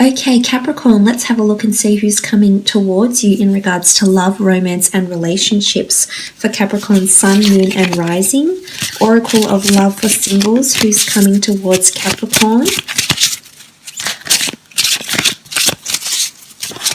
Okay, Capricorn, let's have a look and see who's coming towards you in regards to love, romance, and relationships for Capricorn, Sun, Moon, and Rising. Oracle of Love for singles, who's coming towards Capricorn.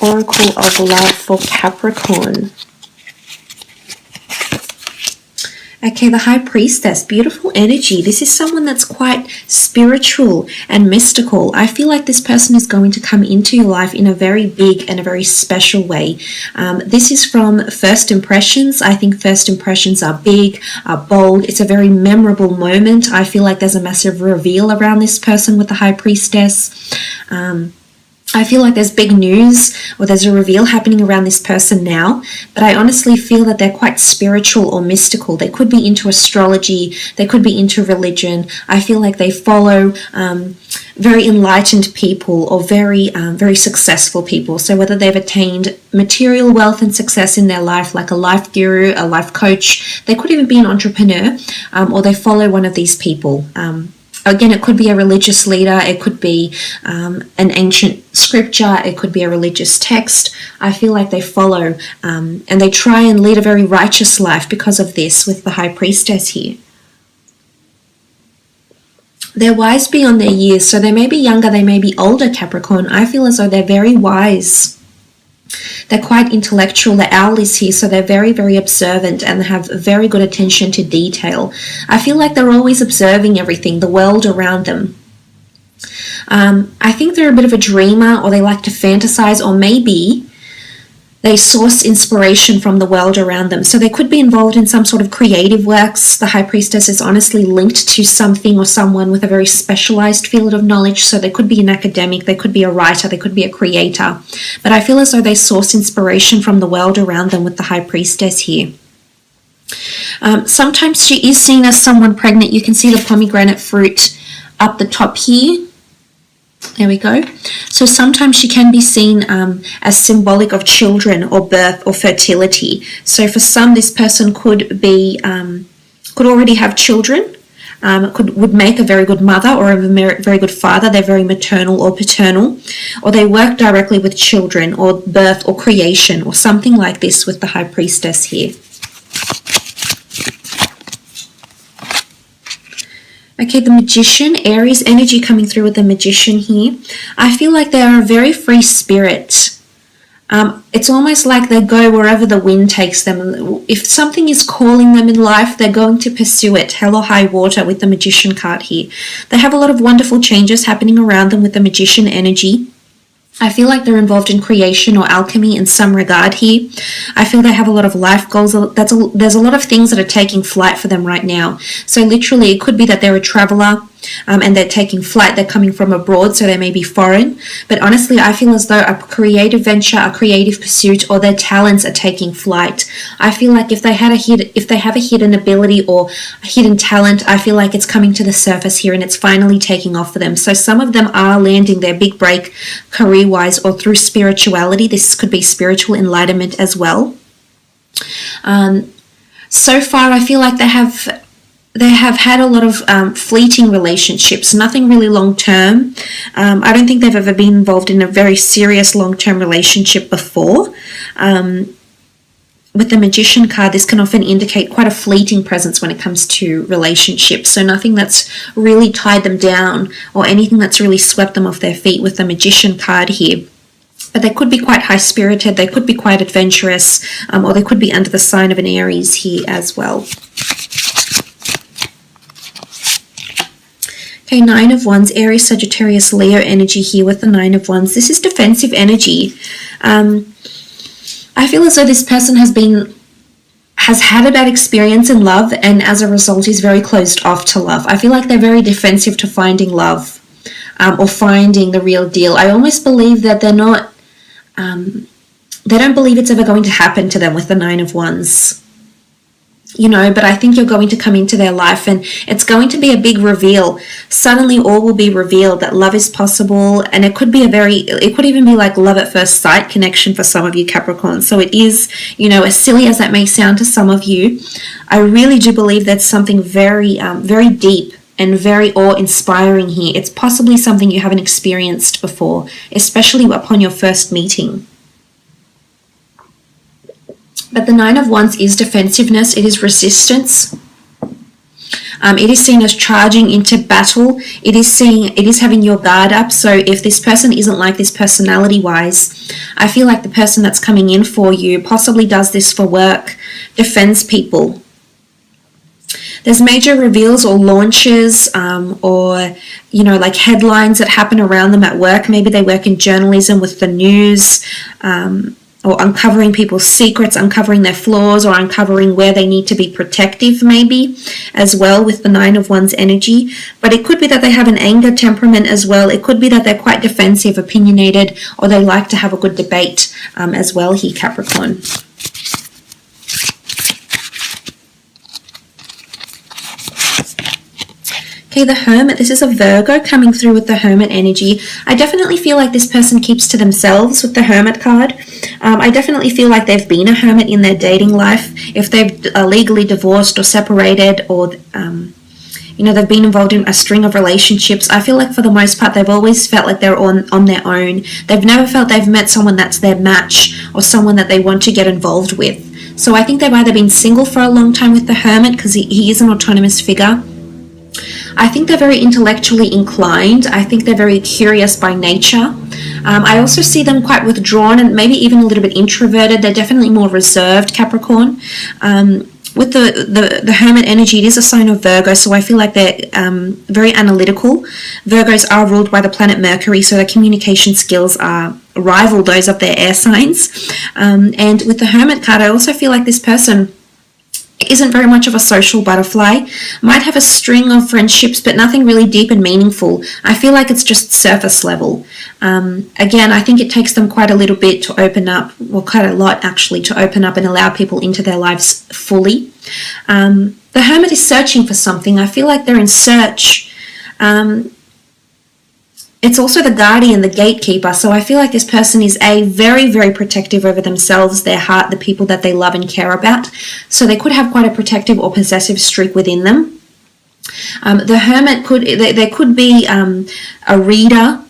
Oracle of Love for Capricorn. Okay, the High Priestess, beautiful energy. This is someone that's quite spiritual and mystical. I feel like this person is going to come into your life in a very big and a very special way. This is from first impressions. I think first impressions are big, are bold. It's a very memorable moment. I feel like there's a massive reveal around this person with the High Priestess. I feel like there's big news or there's a reveal happening around this person now, but I honestly feel that they're quite spiritual or mystical. They could be into astrology, they could be into religion. I feel like they follow very enlightened people or very successful people. So whether they've attained material wealth and success in their life, like a life guru, a life coach, they could even be an entrepreneur, or they follow one of these people. Again, it could be a religious leader, it could be an ancient scripture, it could be a religious text. I feel like they follow and they try and lead a very righteous life because of this with the High Priestess here. They're wise beyond their years, so they may be younger, they may be older, Capricorn. I feel as though they're very wise. They're quite intellectual. The owl is here, so they're very observant and have very good attention to detail. I feel like they're always observing everything, the world around them. I think they're a bit of a dreamer, or they like to fantasize, or maybe they source inspiration from the world around them. So they could be involved in some sort of creative works. The High Priestess is honestly linked to something or someone with a very specialized field of knowledge. So they could be an academic, they could be a writer, they could be a creator. But I feel as though they source inspiration from the world around them with the High Priestess here. Sometimes she is seen as someone pregnant. You can see the pomegranate fruit up the top here. There we go. So sometimes she can be seen as symbolic of children or birth or fertility. So for some, this person could be could already have children, would make a very good mother or a very good father. They're very maternal or paternal, or they work directly with children or birth or creation or something like this with the High Priestess here. Okay, the Magician, Aries energy coming through with the Magician here. I feel like they are a very free spirit. It's almost like they go wherever the wind takes them. If something is calling them in life, they're going to pursue it. Hell or high water with the Magician card here. They have a lot of wonderful changes happening around them with the Magician energy. I feel like they're involved in creation or alchemy in some regard here. I feel they have a lot of life goals. There's a lot of things that are taking flight for them right now. So literally, it could be that they're a traveler and they're taking flight. They're coming from abroad, so they may be foreign. But honestly, I feel as though a creative venture, a creative pursuit, or their talents are taking flight. I feel like if they have a hidden ability or a hidden talent, I feel like it's coming to the surface here and it's finally taking off for them. So some of them are landing their big break career-wise or through spirituality. This could be spiritual enlightenment as well. So far, I feel like they have had a lot of fleeting relationships, nothing really long-term. I don't think they've ever been involved in a very serious long-term relationship before. With the Magician card, this can often indicate quite a fleeting presence when it comes to relationships. So nothing that's really tied them down or anything that's really swept them off their feet with the Magician card here. But they could be quite high-spirited, they could be quite adventurous, or they could be under the sign of an Aries here as well. Okay, Nine of Wands, Aries, Sagittarius, Leo energy here with the Nine of Wands. This is defensive energy. I feel as though this person has had a bad experience in love and as a result is very closed off to love. I feel like they're very defensive to finding love or finding the real deal. I almost believe that they're not, they don't believe it's ever going to happen to them with the Nine of Wands. You know, but I think you're going to come into their life and it's going to be a big reveal. Suddenly all will be revealed that love is possible, and it could be it could even be like love at first sight connection for some of you Capricorn. So it is, you know, as silly as that may sound to some of you, I really do believe that's something very, very deep and very awe-inspiring here. It's possibly something you haven't experienced before, especially upon your first meeting. But the Nine of Wands is defensiveness. It is resistance. It is seen as charging into battle. It is having your guard up. So if this person isn't like this personality-wise, I feel like the person that's coming in for you possibly does this for work, defends people. There's major reveals or launches or, you know, like headlines that happen around them at work. Maybe they work in journalism with the news, or uncovering people's secrets, uncovering their flaws, or uncovering where they need to be protective maybe as well with the Nine of Wands energy. But it could be that they have an anger temperament as well. It could be that they're quite defensive, opinionated, or they like to have a good debate as well here, Capricorn. Okay, the Hermit. This is a Virgo coming through with the Hermit energy. I definitely feel like this person keeps to themselves with the Hermit card. I definitely feel like they've been a hermit in their dating life. If they've legally divorced or separated, or you know, they've been involved in a string of relationships, I feel like for the most part they've always felt like they're on their own. They've never felt they've met someone that's their match or someone that they want to get involved with. So I think they've either been single for a long time with the Hermit, because he is an autonomous figure. I think they're very intellectually inclined. I think they're very curious by nature. I also see them quite withdrawn and maybe even a little bit introverted. They're definitely more reserved, Capricorn. With the Hermit energy, it is a sign of Virgo, so I feel like they're very analytical. Virgos are ruled by the planet Mercury, so their communication skills rival those of their air signs. And with the Hermit card, I also feel like this person isn't very much of a social butterfly, might have a string of friendships, but nothing really deep and meaningful. I feel like it's just surface level. Again, I think it takes them quite a little bit to open up, well, quite a lot actually, to open up and allow people into their lives fully. The Hermit is searching for something. I feel like they're in search. It's also the guardian, the gatekeeper. So I feel like this person is very, very protective over themselves, their heart, the people that they love and care about. So they could have quite a protective or possessive streak within them. The Hermit there could be a reader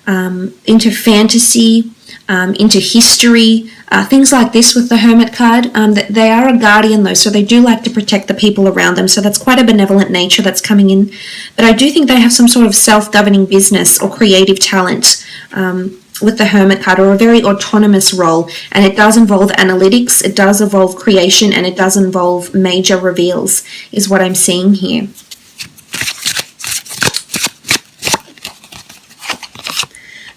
into fantasy, into history, things like this with the Hermit card. They are a guardian though, so they do like to protect the people around them, so that's quite a benevolent nature that's coming in. But I do think they have some sort of self-governing business or creative talent with the Hermit card, or a very autonomous role, and it does involve analytics, it does involve creation, and it does involve major reveals, is what I'm seeing here.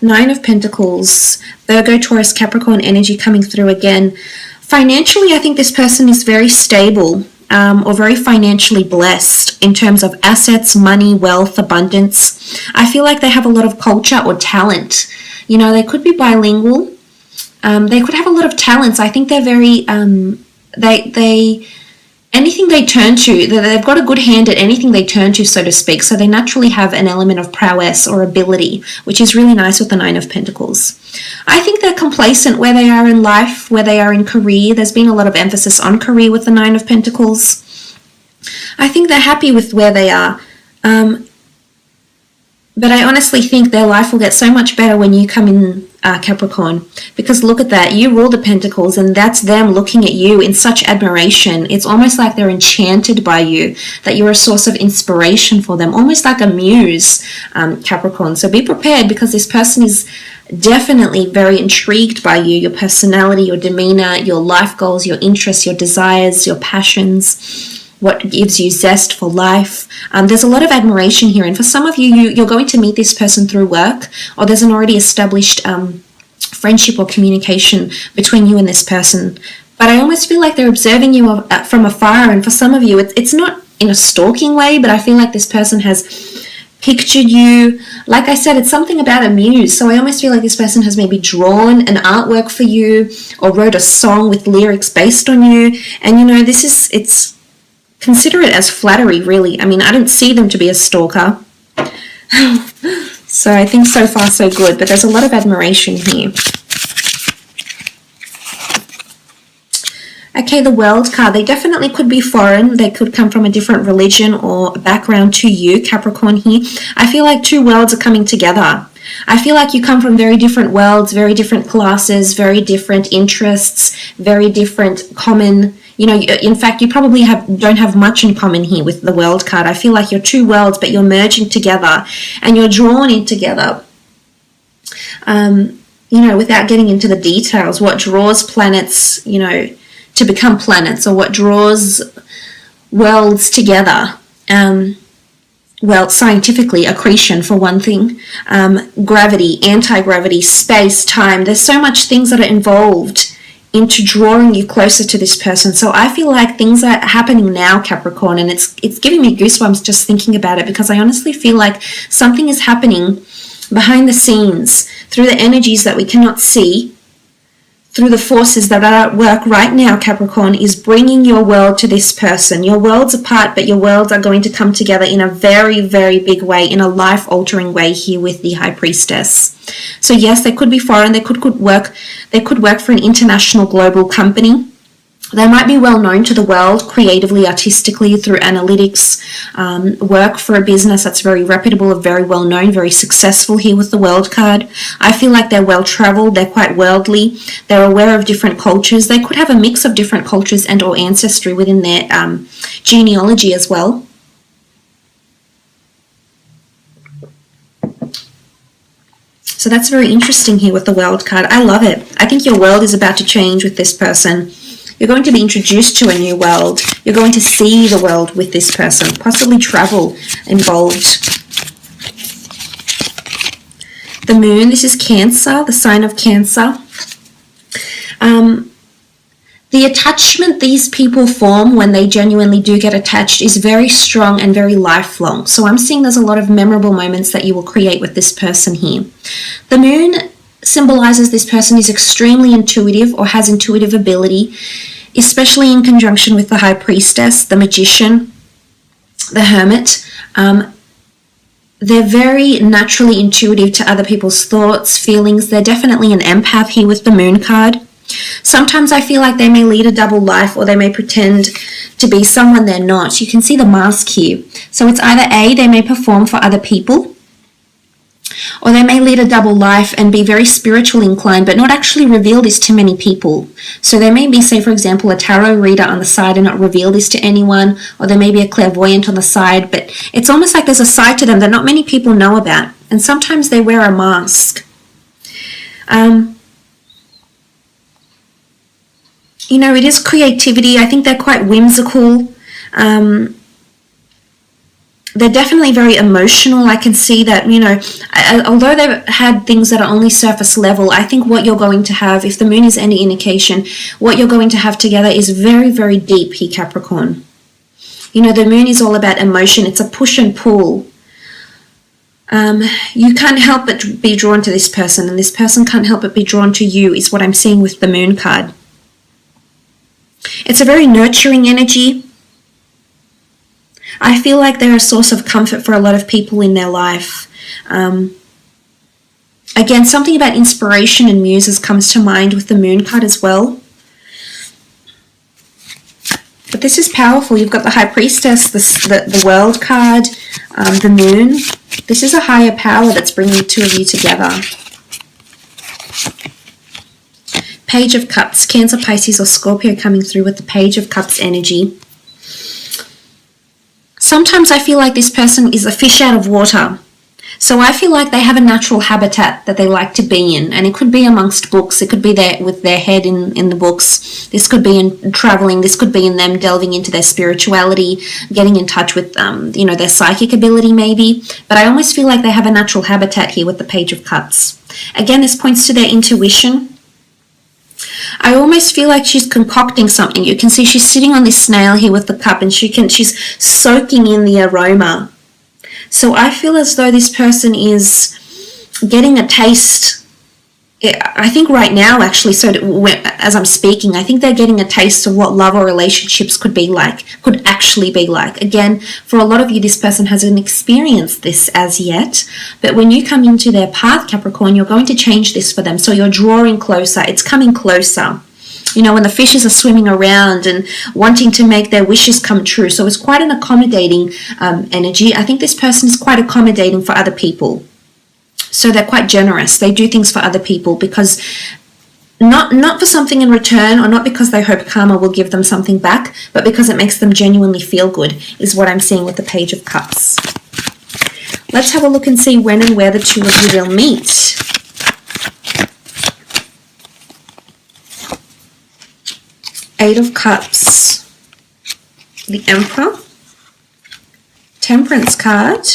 Nine of Pentacles, Virgo, Taurus, Capricorn energy coming through again. Financially, I think this person is very stable or very financially blessed in terms of assets, money, wealth, abundance. I feel like they have a lot of culture or talent. You know, they could be bilingual. They could have a lot of talents. I think they're very, anything they turn to, they've got a good hand at anything they turn to, so to speak. So they naturally have an element of prowess or ability, which is really nice with the Nine of Pentacles. I think they're complacent where they are in life, where they are in career. There's been a lot of emphasis on career with the Nine of Pentacles. I think they're happy with where they are. But I honestly think their life will get so much better when you come in, Capricorn, because look at that, you rule the Pentacles, and that's them looking at you in such admiration. It's almost like they're enchanted by you, that you're a source of inspiration for them, almost like a muse, Capricorn. So be prepared, because this person is definitely very intrigued by you, your personality, your demeanor, your life goals, your interests, your desires, your passions, what gives you zest for life. There's a lot of admiration here, and for some of you, you're going to meet this person through work, or there's an already established friendship or communication between you and this person. But I almost feel like they're observing you from afar, and for some of you, it's not in a stalking way, but I feel like this person has pictured you. Like I said, it's something about a muse, so I almost feel like this person has maybe drawn an artwork for you, or wrote a song with lyrics based on you, and you know, consider it as flattery, really. I mean, I don't see them to be a stalker. So I think so far so good, but there's a lot of admiration here. Okay, the World card, they definitely could be foreign. They could come from a different religion or background to you, Capricorn here. I feel like two worlds are coming together. I feel like you come from very different worlds, very different classes, very different interests, very different common, you know, in fact, you probably don't have much in common here with the World card. I feel like you're two worlds, but you're merging together and you're drawn in together. You know, without getting into the details, what draws planets, you know, to become planets, or what draws worlds together. Well, scientifically, accretion for one thing, gravity, anti-gravity, space, time. There's so much things that are involved into drawing you closer to this person. So I feel like things are happening now, Capricorn, and it's giving me goosebumps just thinking about it, because I honestly feel like something is happening behind the scenes through the energies that we cannot see, through the forces that are at work right now, Capricorn, is bringing your world to this person. Your worlds apart, but your worlds are going to come together in a very, very big way, in a life-altering way here with the High Priestess. So yes, they could be foreign. They could work for an international global company. They might be well known to the world creatively, artistically, through analytics, work for a business that's very reputable, very well known, very successful here with the World card. I feel like they're well traveled, they're quite worldly, they're aware of different cultures. They could have a mix of different cultures and or ancestry within their genealogy as well. So that's very interesting here with the World card. I love it. I think your world is about to change with this person. You're going to be introduced to a new world. You're going to see the world with this person, possibly travel involved. The Moon, this is Cancer, the sign of Cancer. The attachment these people form when they genuinely do get attached is very strong and very lifelong. So I'm seeing there's a lot of memorable moments that you will create with this person here. The Moon symbolizes this person is extremely intuitive or has intuitive ability, especially in conjunction with the High Priestess, the Magician, the Hermit. They're very naturally intuitive to other people's thoughts, feelings. They're definitely an empath here with the Moon card. Sometimes I feel like they may lead a double life, or they may pretend to be someone they're not. You can see the mask here. So it's either A, they may perform for other people, or they may lead a double life and be very spiritually inclined, but not actually reveal this to many people. So there may be, say, for example, a tarot reader on the side and not reveal this to anyone, or there may be a clairvoyant on the side, but it's almost like there's a side to them that not many people know about. And sometimes they wear a mask. You know, it is creativity. I think they're quite whimsical. They're definitely very emotional. I can see that, you know, although they've had things that are only surface level, I think what you're going to have, if the Moon is any indication, what you're going to have together is very, very deep here, Capricorn. You know, the Moon is all about emotion. It's a push and pull. You can't help but be drawn to this person, and this person can't help but be drawn to you, is what I'm seeing with the Moon card. It's a very nurturing energy. I feel like they're a source of comfort for a lot of people in their life. Again, something about inspiration and muses comes to mind with the Moon card as well. But this is powerful. You've got the High Priestess, the World card, the Moon. This is a higher power that's bringing the two of you together. Page of Cups, Cancer, Pisces, or Scorpio coming through with the Page of Cups energy. Sometimes I feel like this person is a fish out of water. So I feel like they have a natural habitat that they like to be in, and it could be amongst books, it could be there with their head in the books, this could be in traveling, this could be in them delving into their spirituality, getting in touch with you know, their psychic ability maybe, but I almost feel like they have a natural habitat here with the Page of Cups. Again, this points to their intuition. I almost feel like she's concocting something. You can see she's sitting on this snail here with the cup, and she's soaking in the aroma. So I feel as though this person is getting a taste. I think right now, actually, so as I'm speaking, I think they're getting a taste of what love or relationships could actually be like. Again, for a lot of you, this person hasn't experienced this as yet, but when you come into their path, Capricorn, you're going to change this for them. So you're drawing closer. It's coming closer. you know, when the fishes are swimming around and wanting to make their wishes come true. So it's quite an accommodating energy. I think this person is quite accommodating for other people. So they're quite generous. They do things for other people because not for something in return, or not because they hope karma will give them something back, but because it makes them genuinely feel good, is what I'm seeing with the Page of Cups. Let's have a look and see when and where the two of you will meet. Eight of Cups, the Emperor, Temperance card,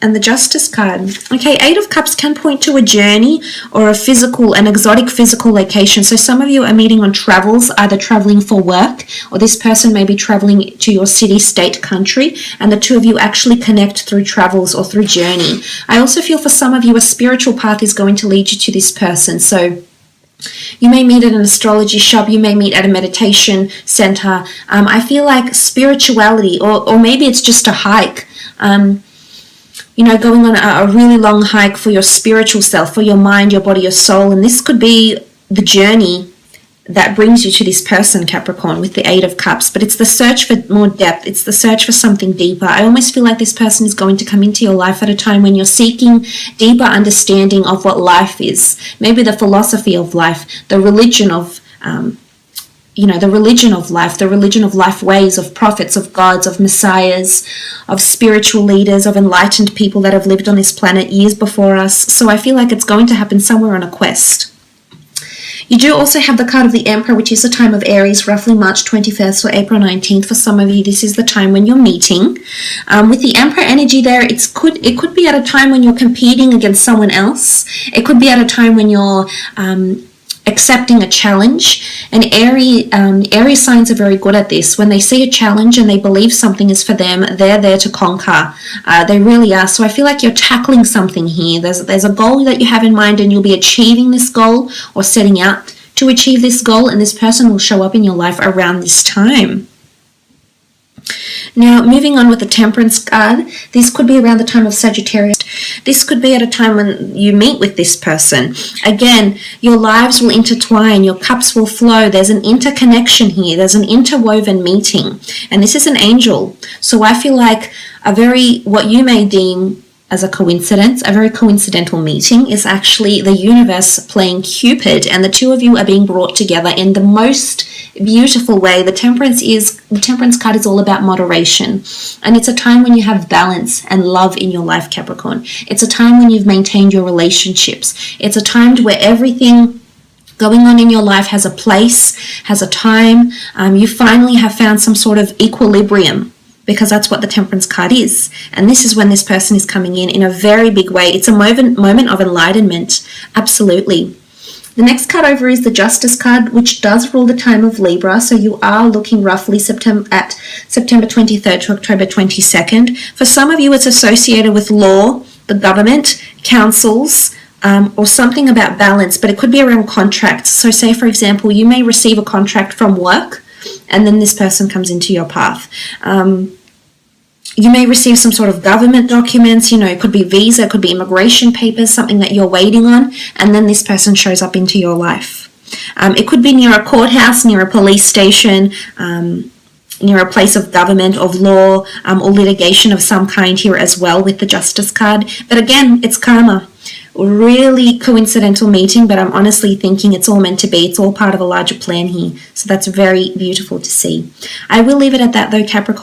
and the Justice card. Okay, Eight of Cups can point to a journey or an exotic physical location. So some of you are meeting on travels, either traveling for work, or this person may be traveling to your city, state, country, and the two of you actually connect through travels or through journey. I also feel for some of you a spiritual path is going to lead you to this person. So you may meet at an astrology shop, you may meet at a meditation center. I feel like spirituality, or maybe it's just a hike. You know, going on a really long hike for your spiritual self, for your mind, your body, your soul. And this could be the journey that brings you to this person, Capricorn, with the Eight of Cups. But it's the search for more depth. It's the search for something deeper. I almost feel like this person is going to come into your life at a time when you're seeking deeper understanding of what life is. Maybe the philosophy of life, the religion of the religion of life, the religion of life ways, of prophets, of gods, of messiahs, of spiritual leaders, of enlightened people that have lived on this planet years before us. So I feel like it's going to happen somewhere on a quest. You do also have the card of the Emperor, which is the time of Aries, roughly March 21st or April 19th. For some of you, this is the time when you're meeting. With the Emperor energy there, it could be at a time when you're competing against someone else. It could be at a time when you're accepting a challenge. And Aries signs are very good at this. When they see a challenge and they believe something is for them, they're there to conquer. They really are. So I feel like you're tackling something here. There's a goal that you have in mind, and you'll be achieving this goal or setting out to achieve this goal, and this person will show up in your life around this time. Now, moving on with the Temperance card, this could be around the time of Sagittarius. This could be at a time when you meet with this person. Again, your lives will intertwine, your cups will flow. There's an interconnection here. There's an interwoven meeting. And this is an angel. So I feel like what you may deem as a coincidence, a very coincidental meeting, is actually the universe playing Cupid, and the two of you are being brought together in the most beautiful way. The Temperance card is all about moderation, and it's a time when you have balance and love in your life, Capricorn. It's a time when you've maintained your relationships. It's a time where everything going on in your life has a place, has a time. You finally have found some sort of equilibrium, because that's what the Temperance card is. And this is when this person is coming in a very big way. It's a moment of enlightenment. Absolutely. The next card over is the Justice card, which does rule the time of Libra. So you are looking roughly September 23rd to October 22nd. For some of you, it's associated with law, the government, councils, or something about balance, but it could be around contracts. So say, for example, you may receive a contract from work, and then this person comes into your path. You may receive some sort of government documents, it could be visa, it could be immigration papers, something that you're waiting on, and then this person shows up into your life. It could be near a courthouse, near a police station, near a place of government, of law, or litigation of some kind here as well with the Justice card. But again, it's karma. Really coincidental meeting, but I'm honestly thinking it's all meant to be. It's all part of a larger plan here. So that's very beautiful to see. I will leave it at that though, Capricorn.